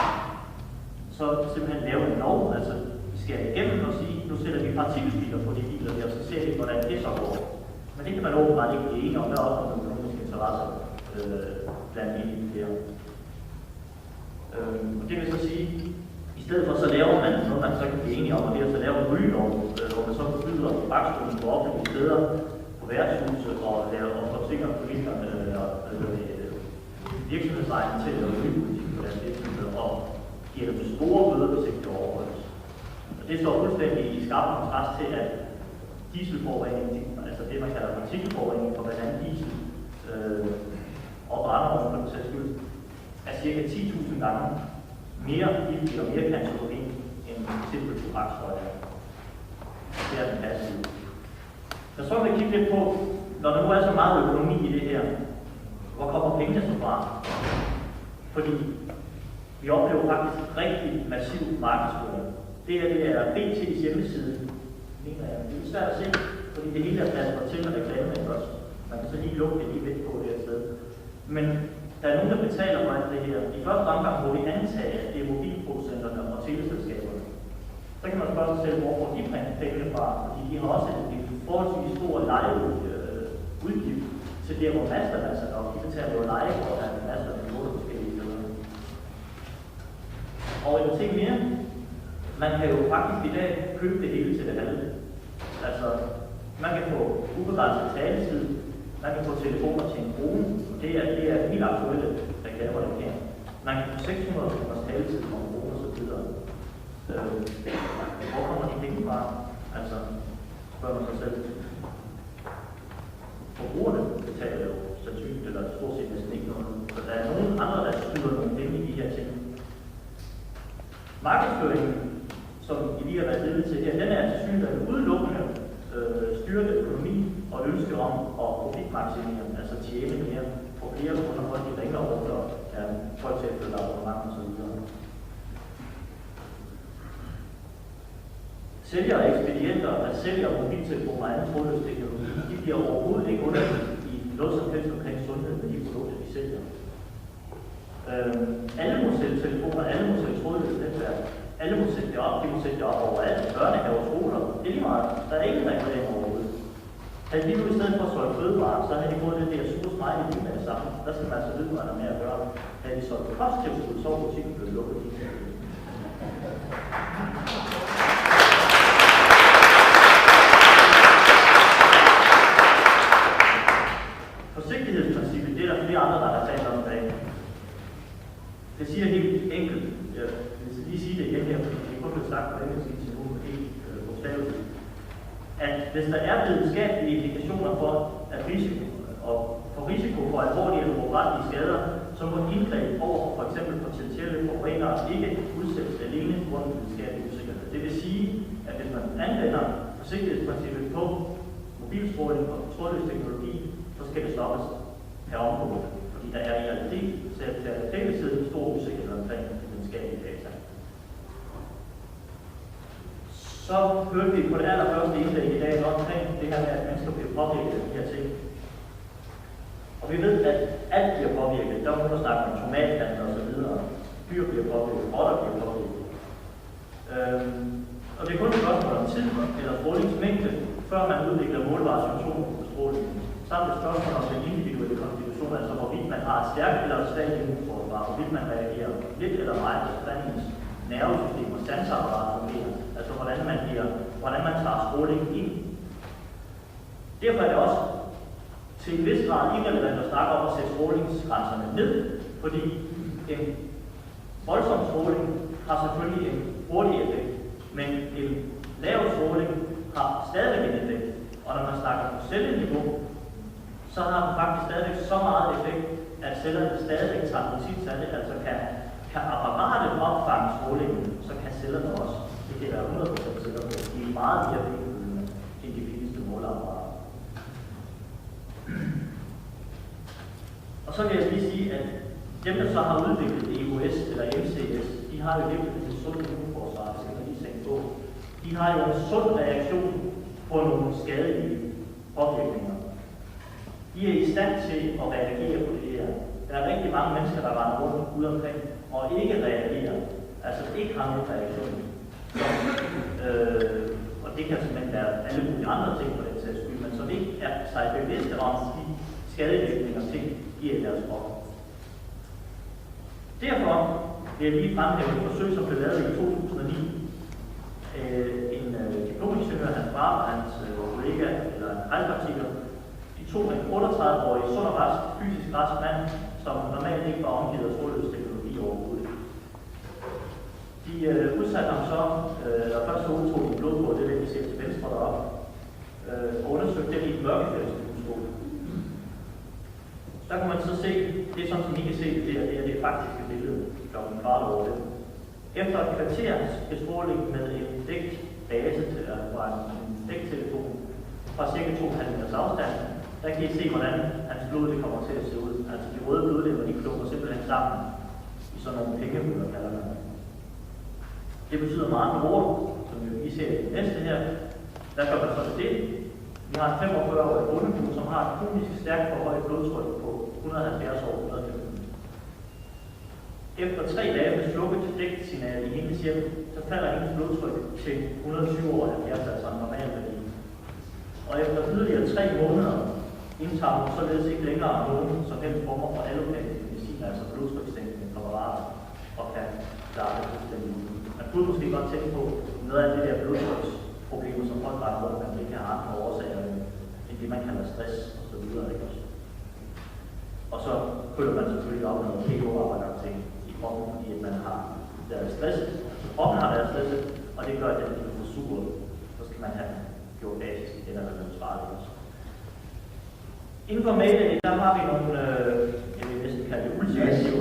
så simpelthen lave en lov, altså vi skal igennem og sige, nu sætter vi partikelbiler på de biler, og så ser vi, hvordan det så går. Men det kan man åbenbart ikke blive enige om, der er også nogle økonomiske interesser blandt enige flere. Og det vil så sige, i stedet for så laver man noget, man så kan blive enige om, og det er så lave en rygelov, hvor man så forbyder bakskolen på offentlige steder, på værtshuse og forsikrer politikerne virksomhedsejerne til at lave rygepolitik på deres virksomheder og giver dem store bøder, hvis ikke det overholdes. Og det står fuldstændig i skarp kontrast til, at dieselforurening, altså det man kalder partikelforurening for blandt andet diesel og brændeovne på den sags skyld, er ca. 10.000 gange mere giftig og mere cancerogen end simpel tobaksrøg. Det er den passive. Så så vil jeg kigge lidt på, når der nu er så meget økonomi i det her, hvor kommer pengene så fra? Fordi vi oplever faktisk rigtig massiv markedsføring. Det er BT's hjemmeside, mener jeg. Det er svært at se, fordi det hele er plastet til med reklame først. Man kan så lige lukke det lige væk på det her sted. Men der er nogen, der betaler for alt det her. I første omgang må vi antage, at det er mobilproducenterne og teleselskaberne. Så kan man spørge sig selv, hvor får de pengene fra? Fordi de har også en forholdsvis stor lejeudgift til der, hvor masterne er sat op. De betaler jo leje, hvor der er masterne i 8 forskellige steder. Og en ting mere, man kan jo faktisk i dag købe det hele til det halve. Altså, man kan få ubegrænset taletid, man kan få telefoner til en krone, og det er helt aktuelle reklamer, der kan. Man kan få 600 kroners taletid for en krone og så videre. Hvor kommer de penge fra? Altså, spørger man sig selv. Forbrugerne betaler jo sandsynligt, eller stort set næsten ikke noget. Så der er nogen andre, der skyder nogle penge i de her ting. Markedsføringen, som I lige har været vidne til her, den er til synligheden udelukkende styret økonomi og ønske om at profitmaksimere, altså tjene mere, få flere kunder, folk i længere rundt og kan folk til at flytte abonnement og så videre. Sælgere og ekspedienter, der sælger mobiltelefoner og anden trådløs teknologi, de bliver overhovedet ikke undervist i noget som helst omkring sundhed med de produkter, de sælger. Alle må sælge telefoner, alle må sælge trådløse netværk, alle må sætte det op, de må sætte det op overalt, børnehaver og skoler, det er lige meget, der er ingen regulering overhovedet. Havde de nu i stedet for at solgt fødevarer, så havde de fået det der sure smiley lige med det samme. Der skal man altså vide, hvad der er med at gøre. Havde de solgt kosttilskud, så var butikken blevet lukket. Forsigtighedsprincippet, det er der flere andre, der har talt om i dag. Det siger helt enkelt. Jeg vil lige sige det igen her, fordi det kun blev sagt på engelsk indtil nu, helt bogstaveligt. At hvis der er videnskabelige indikationer for, at risiko for alvorlige eller uretlige skader, så må indgreb over for f.eks. potentielle forurenere ikke udsættes alene på grund af videnskabelig usikkerhed. Det vil sige, at hvis man anvender forsigtighedsprincippet på mobilstråling og trådløs teknologi, så skal det stoppes per område, fordi der er i realiteten stor usikkerhed omkring videnskabelige data. Så hørte vi på det allerførste indlæg i dag omkring det her med, at mennesker bliver påvirket af de her ting. Og vi ved, at alt bliver påvirket. Der er nogen, der snakker om tomatplanter og så videre. Dyr bliver påvirket, rotter bliver påvirket. Og det er kun et spørgsmål om tid eller strålingsmængde, før man udvikler målbare symptomer på stråling. Samt et spørgsmål om den individuelle konstitution, altså hvorvidt man har et stærkt eller et svagt immunforsvar, hvorvidt man reagerer lidt eller meget på standens nervesystem og sansapparat fungerer, altså hvordan man tager strålingen ind. Derfor er det også til en vis grad irrelevant at snakke om at sætte strålingsgrænserne ned, fordi en voldsom stråling har selvfølgelig en hurtig effekt, men en lav stråling har stadig en effekt. Og når man snakker på celleniveau, så har den faktisk stadig så meget effekt, at cellerne stadig tager notis af det, altså kan apparatet opfange strålingen, så kan cellerne også. Det kan være 100% celler på. De er meget mere vægtfulde end de billigste måleapparater. Og så vil jeg lige sige, at dem, der så har udviklet EOS eller MCS, de har jo virkelig et sundt immunforsvar, så kan man lige tænke på. De har jo en sund reaktion på nogle skadelige påvirkninger. De er i stand til at reagere på det her. Der er rigtig mange mennesker, der render rundt ude omkring og ikke reagerer. Altså ikke har nogen reaktion. Og det kan simpelthen være alle mulige andre ting på den sags skyld, men som ikke er sig bevidste om de skadevirkninger ting giver deres krop. Derfor vil jeg lige fremhæve et forsøg, som blev lavet i 2009. En diplomingeniør, hans far og hans kollega, eller en rejsepartiker, de tog en 38-årig sund og rask, fysisk rask mand, som normalt ikke var omgivet af trådløs teknologi overhovedet. De udsatte ham så, eller først så udtog de blod på, det vi ser til venstre deroppe, og undersøgte det i et mørkefældsmikroskop. Så kan man så se, det er sådan, som I kan se det er det faktiske billede, klokken 12 over det. Efter et kvarters bestråling med en dækbase fra en dæktelefon fra ca. 2,5 meters afstand, der kan I se, hvordan hans blod det kommer til at se ud. Altså de røde blodlegemer, de klumper simpelthen sammen i sådan nogle pengemøller, kalder man det. Det betyder meget med ord, som I ser i det næste her. Der gør man så det. Vi har en 45-årig bondegud, som har et kronisk stærkt forhøjet blodtryk på 170 over 115. Efter 3 dage med slukket dæksignal i hendes hjem, så falder hendes blodtryk til 120 over 70, altså en normal værdi. Og efter yderligere 3 måneder indtager hun således ikke længere nogen som helst former for allopatiske medicin, altså blodtrykssænkende præparater, og kan klare det fuldstændig. Man kunne måske godt tænke på noget af det der blodtryksproblemer, som folk har rundt, man ikke har andre årsager end det, man kalder stress og så videre. Ikke også? Og så føler man selvfølgelig op med noget kemo-arbejder ting i kroppen, fordi at man har været stresset. Altså kroppen har været stresset, og det gør, at den bliver forsuret. Så skal man have gjort basis i det, der er noget svaret også. Inden for mailen, der har vi nogle, jeg vil næsten kalde det ultimative.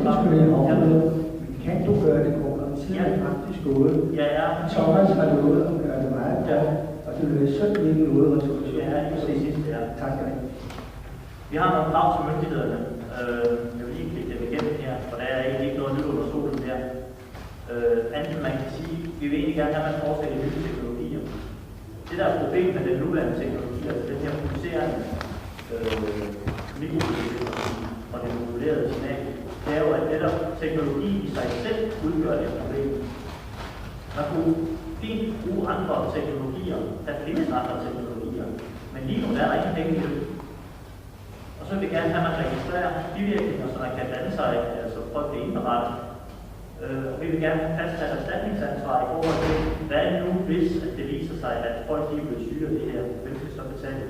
Kan du gøre det kortere? Tiden er faktisk gået. Ja. Thomas har lovet at gøre det meget kort, og du vil sådan ikke noget resolution. Ja, præcis. Ja. Tak skal du. Vi har nogle krav til myndighederne. Jeg vil lige klikke dem igennem her, for der er egentlig ikke noget nyt under solen der. Andet man kan sige, vi vil egentlig gerne have, at man fortsætter nye teknologier. Det der er problemet med den nuværende teknologi, altså den her fokuserende mikroteknologi og den modulerede signal, det er jo, at netop teknologi i sig selv udgør det problem. Man kunne fint bruge andre teknologier. Der findes andre teknologier, men lige nu er der ingen penge i det. Og så vil vi gerne have, at man registrerer bivirkninger, så man kan danne sig, altså folk det indberette. Og vi vil gerne have fastsat erstatningsansvar i forhold til, hvad nu hvis det viser sig, at folk ikke vil syge det her, hvem skal så betale?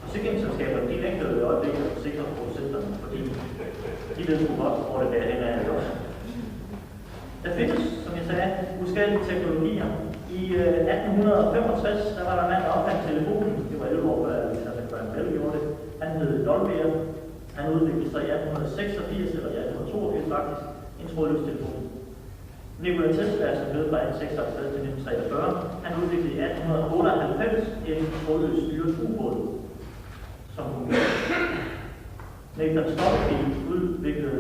Forsikringsselskaberne, de nægter jo i øjeblikket at forsikre producenterne, fordi de ved sgu godt, hvor det bærer hen af det også. Der findes, som jeg sagde, forskellige teknologier. I 1865, der var der en mand, der opfandt telefonen. Det var 11 år, før han selv gjorde det. Han hed Dolbeer. Han udviklede sig i 1886, eller i 1882 faktisk, en trådløs telefon. Nikola Tesla, som blev fra 1856 til 1943, han udviklede i 1898 en trådløs styret ubåd, som fungerede. Nicholas Stoltenberg udviklede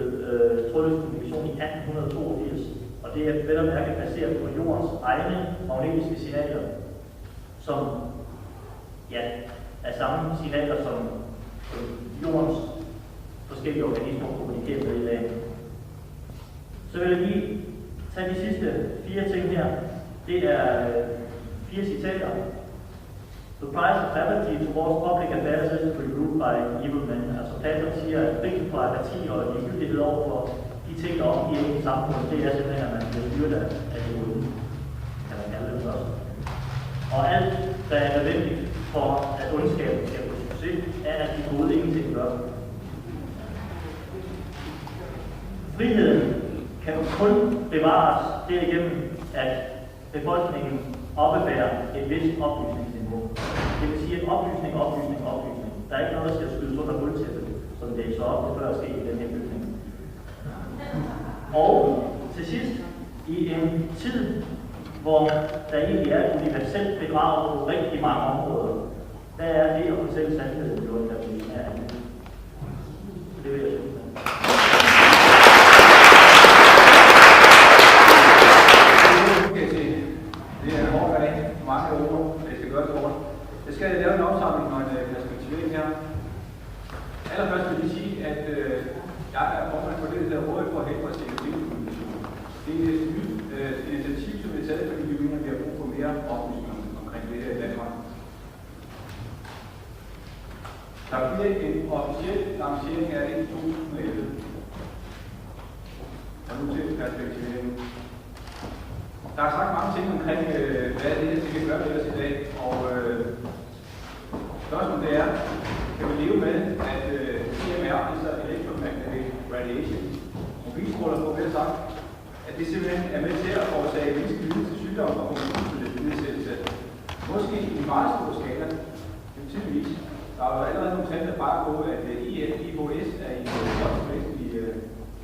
trådløs kommunikation i 1882, og det er vel at mærke baseret på jordens egne magnetiske signaler, som er samme signaler, som jordens forskellige organismer kommunikerer med i dag. Så vil jeg lige tage de sidste 4 ting her. Det er 4 citater. The price of apathy towards public affairs is to be ruled by evil men. Altså Platon siger, at prisen på apati og ligegyldighed over for de ting, der omgiver i samfundet, det er simpelthen, at man bliver styret af det onde, kan man kalde det også. Og alt, der er nødvendigt for, at ondskaben skal få succes, er, at de gode ingenting gør. Friheden kan kun bevares derigennem, at befolkningen oppebærer et vist oplysningsniveau. Det vil sige, at oplysning. Der er ikke noget, der skal skydes under gulvtæppet, som det er så ofte før at ske i den her bygning. Og til sidst, i en tid, hvor der egentlig er et universelt bedrag på rigtig mange områder, der er det at fortælle sandheden jo, der bliver af andet. Det vil jeg synes. Mange ord, det skal gøres kort. Jeg skal lave en opsamling og en perspektivering her. Allerførst vil jeg sige, at jeg er formand for det, der råd for helbred til kommunikation. Det er et nyt initiativ, som er taget, fordi vi mener, at vi har brug for mere oplysning omkring det her i Danmark. Der bliver en officiel lancering af det i 2011. Og nu til perspektiveringen. Der er sagt mange ting omkring, hvad det her skal gøre med os i dag, og spørgsmålet er, kan vi leve med, at EMR, altså electromagnetic radiation, mobilstråler på, vel sagt, at det simpelthen er med til at forårsage menneskelig lidelse, sygdom og funktionsnedsættelse. Måske i meget stor skala, tydeligvis. Der er jo allerede nogle tal, der bare på, at IHS er i største vækst i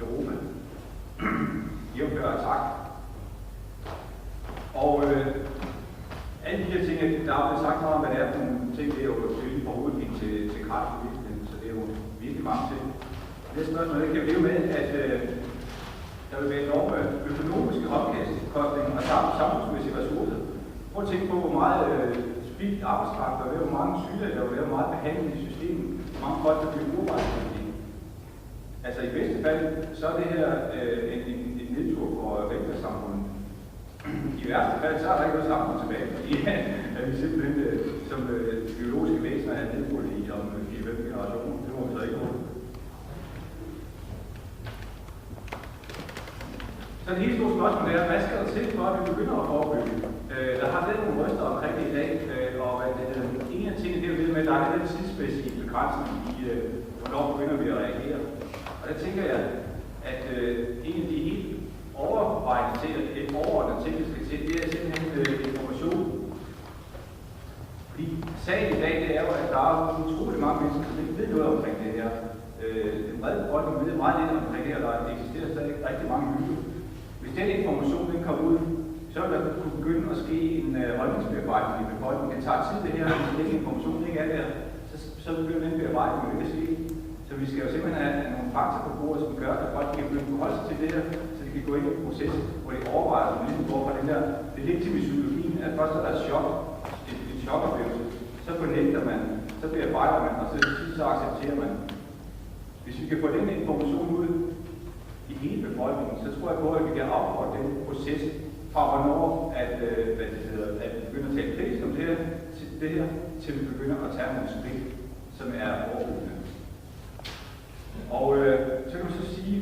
Europa. Jævnfør tak. Og alle de her ting, der er blevet sagt meget om, hvad det er for nogle ting, det er jo selvfølgelig fra hovedgik til kræftudviklingen, så det er jo virkelig mange ting. Det spørgsmål, det kan vi leve med, at der vil være enorme økonomiske omkostninger og samfundsmæssige ressourcer. Prøv at tænke på, hvor meget spildt arbejdskraft der vil være, hvor mange syge der vil være, hvor meget behandling i systemet, hvor mange folk der bliver urvejsdygtige. Altså i bedste fald, så er det her en nedtur for velfærdssamfundet. I værste fald, så er der ikke noget samfund tilbage, fordi at vi simpelthen som biologiske væsener er nedbrudt i om 4-5 generationer. Det må vi så ikke på. Så det helt store spørgsmål er, hvad skal der til, for at vi begynder at forebygge? Der har været nogle røster omkring det i dag, og en af tingene, det er jo det med, at der er den tidsmæssige begrænsning i, hvornår begynder vi at reagere. Og der tænker jeg, at en af de helt overvejende ting, et overordnet ting, der skal til, det er simpelthen information. Fordi sagen i dag, det er jo, at der er utrolig mange mennesker, som ikke ved noget omkring det her. Den brede befolkning ved meget lidt omkring det her, der eksisterer stadig rigtig mange myter. Hvis den information den kommer ud, så vil der kunne begynde at ske en holdningsbearbejdning i befolkningen. Det tager tid det her, hvis den information ikke er der, så bliver den bearbejdning jo ikke ske. Så vi skal jo simpelthen have nogle fakta på bordet, som gør, at folk kan begynde at forholde sig til det her, så de kan gå ind i en proces, hvor de overvejer, hvor de går fra den der. Det er lidt til psykologien, at først er der et chok, en chokoplevelse, så fornægter man, så bearbejder man, og så accepterer man. Hvis vi kan få den information ud i hele befolkningen, så tror jeg på, at vi kan afprøve den proces fra hvornår, at vi begynder at tale kritisk om det her, til vi begynder at tage nogle skridt, som er overordnede. Og så kan man så sige,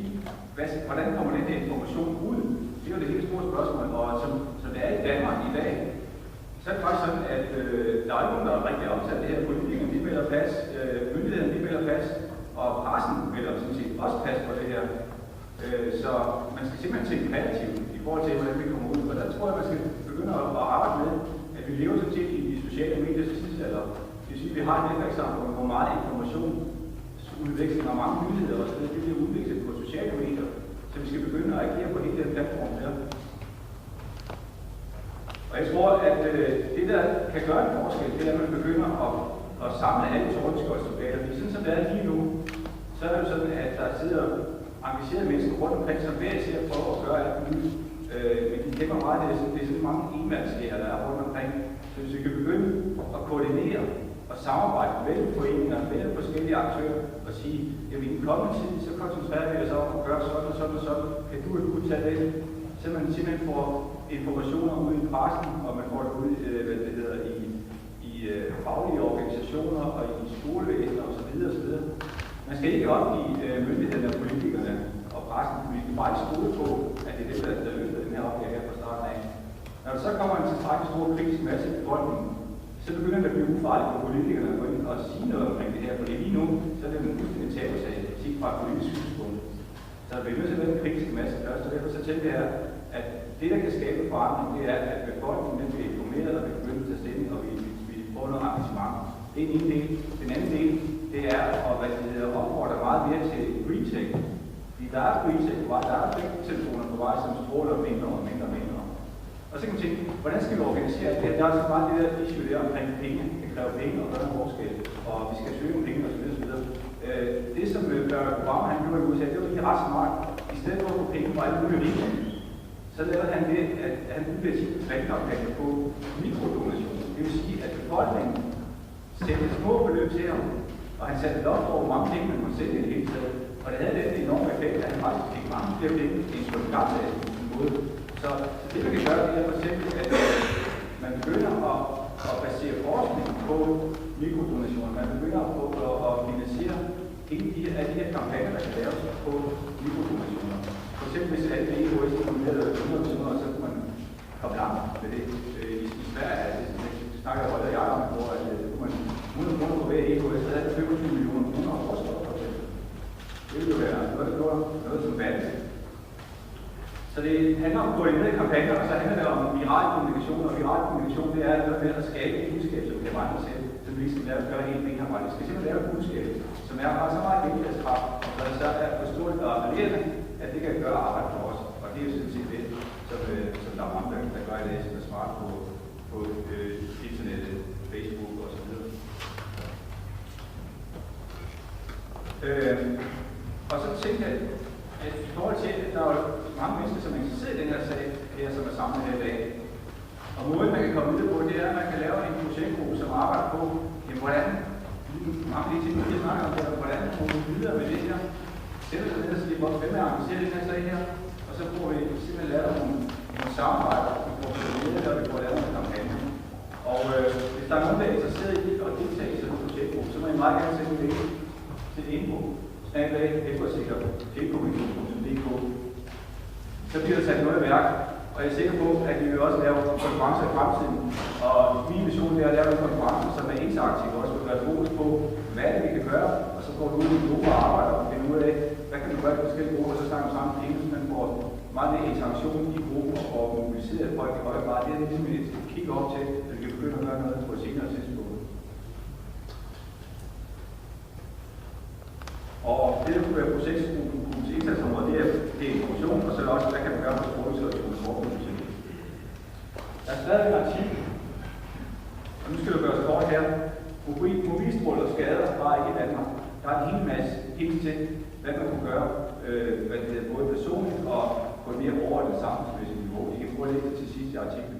hvordan kommer den her information ud? Det er jo det helt store spørgsmål, og som det er i Danmark i dag, så er det faktisk sådan, at der er ikke nogen, der er rigtig optaget det her. Politikerne, de melder pas, myndighederne, de melder pas, og pressen melder sådan set også pas på det her. Så man skal simpelthen tænke kreativt i forhold til, hvordan vi kommer ud. Og der tror jeg, man skal begynde at arbejde med, at vi lever sådan set i de sociale mediers tidsalder. Det vil sige, at vi har et netværkssamfund, hvor meget informationsudveksling og mange nyheder og så det bliver udviklet på sociale medier. Så vi skal begynde at agere på hele den platform der. Og jeg tror, at det, der kan gøre en forskel, det er, at man begynder at samle alle trådløse. Fordi sådan som det er lige nu, så er det jo sådan, at der sidder engagerede mennesker rundt omkring, som hver især prøver at gøre alt muligt. Men de kæmper meget, det er sådan mange enmandslæger, der er rundt omkring. Så hvis vi kan begynde at koordinere og samarbejde med foreninger, med forskellige aktører, og sige, at i den kommende tid, så koncentrerer vi os om at gøre sådan og sådan og sådan. Kan du tage det? Så man simpelthen får informationer ud i pressen, og man får det ud i faglige organisationer og i skolevæsener osv. osv. Man skal ikke opgive myndighederne og politikerne og pressen, fordi vi skal bare ikke stole på, at det er det, der løser den her opgave her fra starten af. Når der så kommer en tilstrækkelig stor kritisk masse i befolkningen, så begynder det at blive ufarligt for politikerne at gå ind og sige noget omkring det her, fordi lige nu, så er det en fuldstændig tabelsag, set fra et politisk synspunkt. Så vi er nødt til at være en kritisk masse først, og derfor så tænker jeg, at det, der kan skabe forandring, det er, at befolkningen bliver informeret, og vi begynder at tage stilling, og vi får noget engagement. Det er en del. Den anden del, det er at opfordre meget mere til retake. Fordi der er retake på vej, der er telefoner på vej, som stråler mindre og mindre og mindre. Og så kan man tænke, hvordan skal vi organisere det? Der er så bare det der issue der omkring penge. Det kræver penge og gøre en forskel, og vi skal søge nogle penge osv. Det som Barack Obama han gjorde i USA, det var egentlig ret smart. I stedet for at få penge fra alle mulige rige, så lavede han det, at han udviklede sin valgkampagne på mikrodonationer. Det vil sige, at befolkningen sendte små beløb til ham, og han satte loft over, hvor mange penge man kunne sende i det hele taget. Og det havde den enorme effekt, at han faktisk fik mange flere penge end på den gamle måde. Så det, man kan gøre, det er for eksempel, at man begynder at basere forskning på mikrodonationer. Man begynder at finansiere alle de her kampagner, der kan laves på mikrodonationer. For eksempel, hvis alle EHS donerede 100 millioner, så kunne man komme langt med det. I Sverige, det snakker jeg også om, hvor kunne man 100 kroner på hver EHS, så havde det 25 millioner kroner at forstå, for eksempel. Det ville jo være noget som vanligt. Så det handler om koordinerede kampagner, og så handler det om viral kommunikation, og viral kommunikation, det er noget med at skabe et budskab, som kan vandre selv, som vi skal lave at gøre helt benarbejde. Vi skal simpelthen lave et budskab, som har så meget gennemslagskraft, og så er forståeligt og appellerende, at det kan gøre arbejde for os. Og det er jo sådan set det, som der er mange, der gør i dag, som er smart på internettet, Facebook og så videre. Og så tænker jeg, at i forhold til, at der er mange mennesker, som er interesseret i den her sag, her, som er samlet her i dag. Og måden, man kan komme videre på, det er, at man kan lave en projektgruppe, som arbejder på, hvordan, mange af de ting, vi snakker om, hvordan man kommer videre med det her. Sætter sig ned og siger, hvem er engageret i den her sag her, og så får vi simpelthen lavet nogle samarbejder, vi får det, og vi får lavet en kampagne. Og hvis der er nogen, der er interesseret i at deltage i sådan en projektgruppe, så må I meget gerne sende en mail til info@eftersikker.dk. Så bliver der sat noget i værk, og jeg er sikker på, at vi vil også lave konferencer i fremtiden. Og min vision er at lave en konference, som er interaktiv, og også vil være fokus på, hvad er det, vi kan gøre, og så går du ud i en gruppe og arbejder og finder ud af, hvad kan du gøre i forskellige grupper, og så snakker vi sammen med engelsk, man får meget mere interaktion i grupper og mobiliseret folk i højere grad. Det er ligesom et kigge op til, at vi kan begynde at gøre noget på et senere tidspunkt. Og det, der kunne være procesgruppens indsatsområde, det er information, og så er det også, hvad kan man gøre på trådløse og transportpolitik. Der er stadig en artikel, og nu skal du gøre os kort her. Mobilstråler skader bare ikke i Danmark. Der er en hel masse hints til, hvad man kunne gøre, både personligt og på et mere overordnet samfundsmæssigt niveau. I kan prøve at læse det til sidst i artiklen.